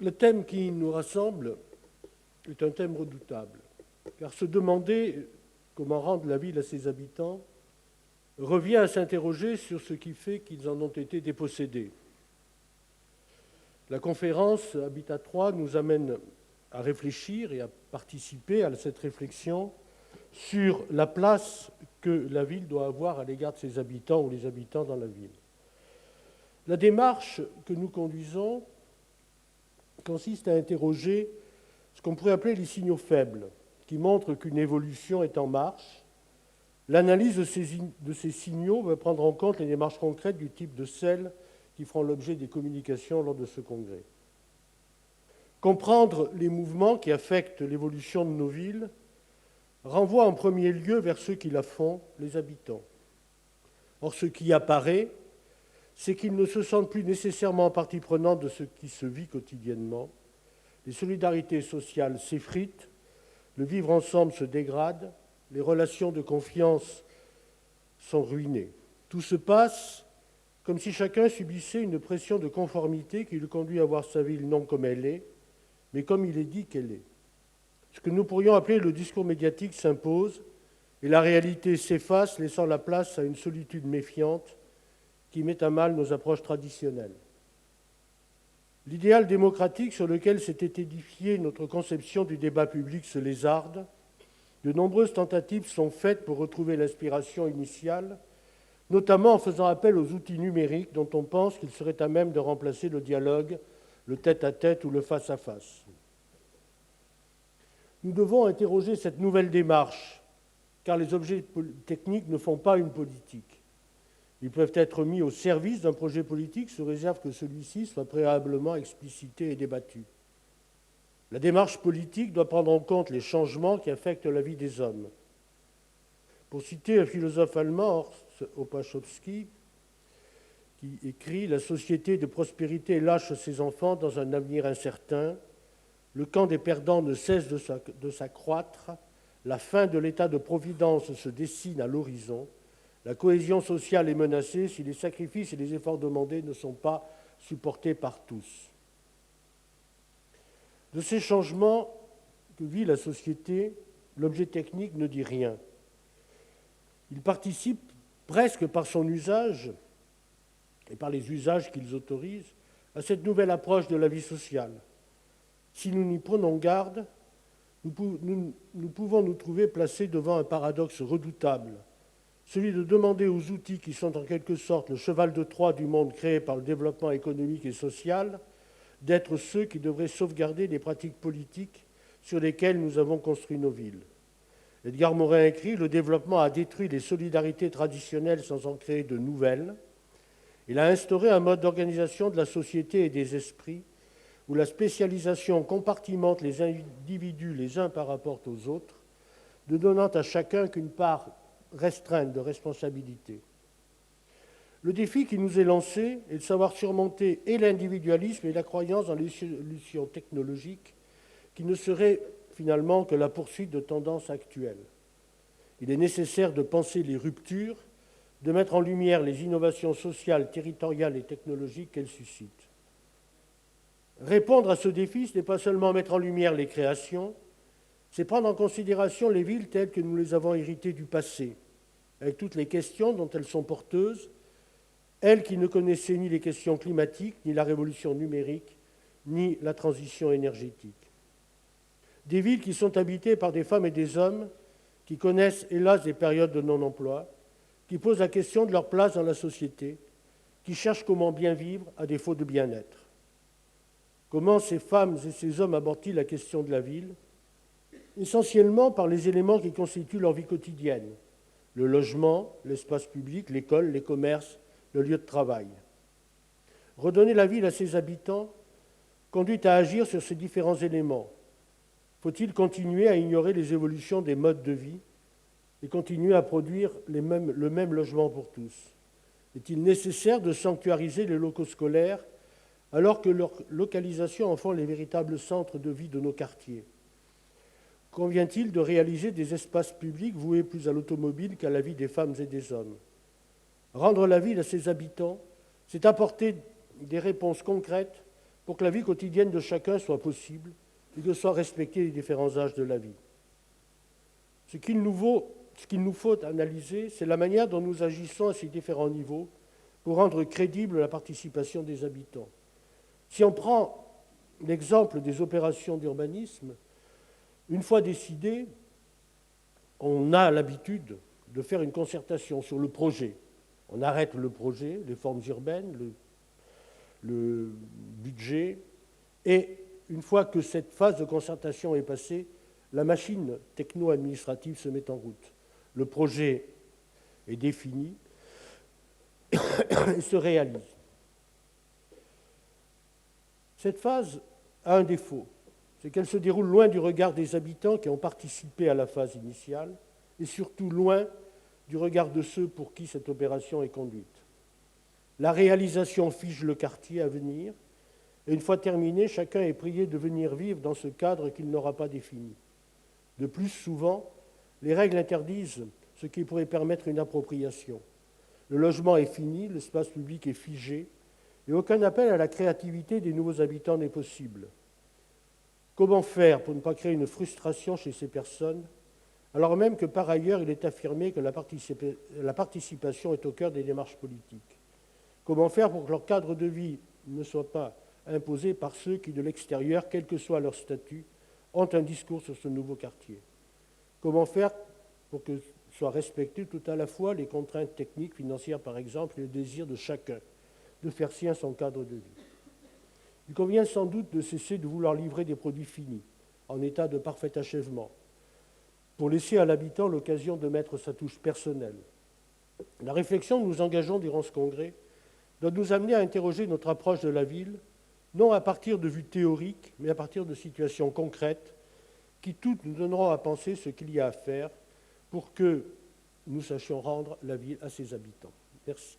Le thème qui nous rassemble est un thème redoutable, car se demander comment rendre la ville à ses habitants revient à s'interroger sur ce qui fait qu'ils en ont été dépossédés. La conférence Habitat 3 nous amène à réfléchir et à participer à cette réflexion sur la place que la ville doit avoir à l'égard de ses habitants ou les habitants dans la ville. La démarche que nous conduisons consiste à interroger ce qu'on pourrait appeler les signaux faibles, qui montrent qu'une évolution est en marche. L'analyse de ces signaux va prendre en compte les démarches concrètes du type de celles qui feront l'objet des communications lors de ce congrès. Comprendre les mouvements qui affectent l'évolution de nos villes renvoie en premier lieu vers ceux qui la font, les habitants. Or, ce qui apparaît, c'est qu'ils ne se sentent plus nécessairement partie prenante de ce qui se vit quotidiennement. Les solidarités sociales s'effritent, le vivre ensemble se dégrade, les relations de confiance sont ruinées. Tout se passe comme si chacun subissait une pression de conformité qui le conduit à voir sa ville non comme elle est, mais comme il est dit qu'elle est. Ce que nous pourrions appeler le discours médiatique s'impose et la réalité s'efface, laissant la place à une solitude méfiante qui met à mal nos approches traditionnelles. L'idéal démocratique sur lequel s'était édifiée notre conception du débat public se lézarde. De nombreuses tentatives sont faites pour retrouver l'inspiration initiale, notamment en faisant appel aux outils numériques dont on pense qu'ils seraient à même de remplacer le dialogue, le tête-à-tête ou le face-à-face. Nous devons interroger cette nouvelle démarche, car les objets techniques ne font pas une politique. Ils peuvent être mis au service d'un projet politique sous réserve que celui-ci soit préalablement explicité et débattu. La démarche politique doit prendre en compte les changements qui affectent la vie des hommes. Pour citer un philosophe allemand, Horst Opachowski, qui écrit « La société de prospérité lâche ses enfants dans un avenir incertain. Le camp des perdants ne cesse de s'accroître. La fin de l'état de providence se dessine à l'horizon. La cohésion sociale est menacée si les sacrifices et les efforts demandés ne sont pas supportés par tous. » De ces changements que vit la société, l'objet technique ne dit rien. Il participe presque par son usage et par les usages qu'ils autorisent à cette nouvelle approche de la vie sociale. Si nous n'y prenons garde, nous pouvons nous trouver placés devant un paradoxe redoutable, celui de demander aux outils qui sont en quelque sorte le cheval de Troie du monde créé par le développement économique et social, d'être ceux qui devraient sauvegarder les pratiques politiques sur lesquelles nous avons construit nos villes. Edgar Morin écrit « Le développement a détruit les solidarités traditionnelles sans en créer de nouvelles. Il a instauré un mode d'organisation de la société et des esprits où la spécialisation compartimente les individus les uns par rapport aux autres, ne donnant à chacun qu'une part restreinte de responsabilité. Le défi qui nous est lancé est de savoir surmonter et l'individualisme et la croyance dans les solutions technologiques qui ne seraient finalement que la poursuite de tendances actuelles. Il est nécessaire de penser les ruptures, de mettre en lumière les innovations sociales, territoriales et technologiques qu'elles suscitent. Répondre à ce défi, ce n'est pas seulement mettre en lumière les créations, c'est prendre en considération les villes telles que nous les avons héritées du passé, avec toutes les questions dont elles sont porteuses, elles qui ne connaissaient ni les questions climatiques, ni la révolution numérique, ni la transition énergétique. Des villes qui sont habitées par des femmes et des hommes qui connaissent, hélas, des périodes de non-emploi, qui posent la question de leur place dans la société, qui cherchent comment bien vivre à défaut de bien-être. Comment ces femmes et ces hommes abordent-ils la question de la ville? Essentiellement par les éléments qui constituent leur vie quotidienne, le logement, l'espace public, l'école, les commerces, le lieu de travail. Redonner la ville à ses habitants conduit à agir sur ces différents éléments. Faut-il continuer à ignorer les évolutions des modes de vie et continuer à produire le même logement pour tous? Est-il nécessaire de sanctuariser les locaux scolaires alors que leur localisation en font les véritables centres de vie de nos quartiers? Convient-il de réaliser des espaces publics voués plus à l'automobile qu'à la vie des femmes et des hommes? Rendre la ville à ses habitants, c'est apporter des réponses concrètes pour que la vie quotidienne de chacun soit possible et que soient respectés les différents âges de la vie. Ce qu'il nous faut analyser, c'est la manière dont nous agissons à ces différents niveaux pour rendre crédible la participation des habitants. Si on prend l'exemple des opérations d'urbanisme, une fois décidé, on a l'habitude de faire une concertation sur le projet. On arrête le projet, les formes urbaines, le budget, et une fois que cette phase de concertation est passée, la machine techno-administrative se met en route. Le projet est défini et se réalise. Cette phase a un défaut, c'est qu'elle se déroule loin du regard des habitants qui ont participé à la phase initiale et surtout loin du regard de ceux pour qui cette opération est conduite. La réalisation fige le quartier à venir et une fois terminé, chacun est prié de venir vivre dans ce cadre qu'il n'aura pas défini. De plus, souvent, les règles interdisent ce qui pourrait permettre une appropriation. Le logement est fini, l'espace public est figé, et aucun appel à la créativité des nouveaux habitants n'est possible. Comment faire pour ne pas créer une frustration chez ces personnes, alors même que par ailleurs il est affirmé que la participation est au cœur des démarches politiques? Comment faire pour que leur cadre de vie ne soit pas imposé par ceux qui, de l'extérieur, quel que soit leur statut, ont un discours sur ce nouveau quartier? Comment faire pour que soient respectées tout à la fois les contraintes techniques, financières par exemple, et le désir de chacun de faire sien son cadre de vie? Il convient sans doute de cesser de vouloir livrer des produits finis, en état de parfait achèvement, pour laisser à l'habitant l'occasion de mettre sa touche personnelle. La réflexion que nous engageons durant ce congrès doit nous amener à interroger notre approche de la ville, non à partir de vues théoriques, mais à partir de situations concrètes qui toutes nous donneront à penser ce qu'il y a à faire pour que nous sachions rendre la ville à ses habitants. Merci.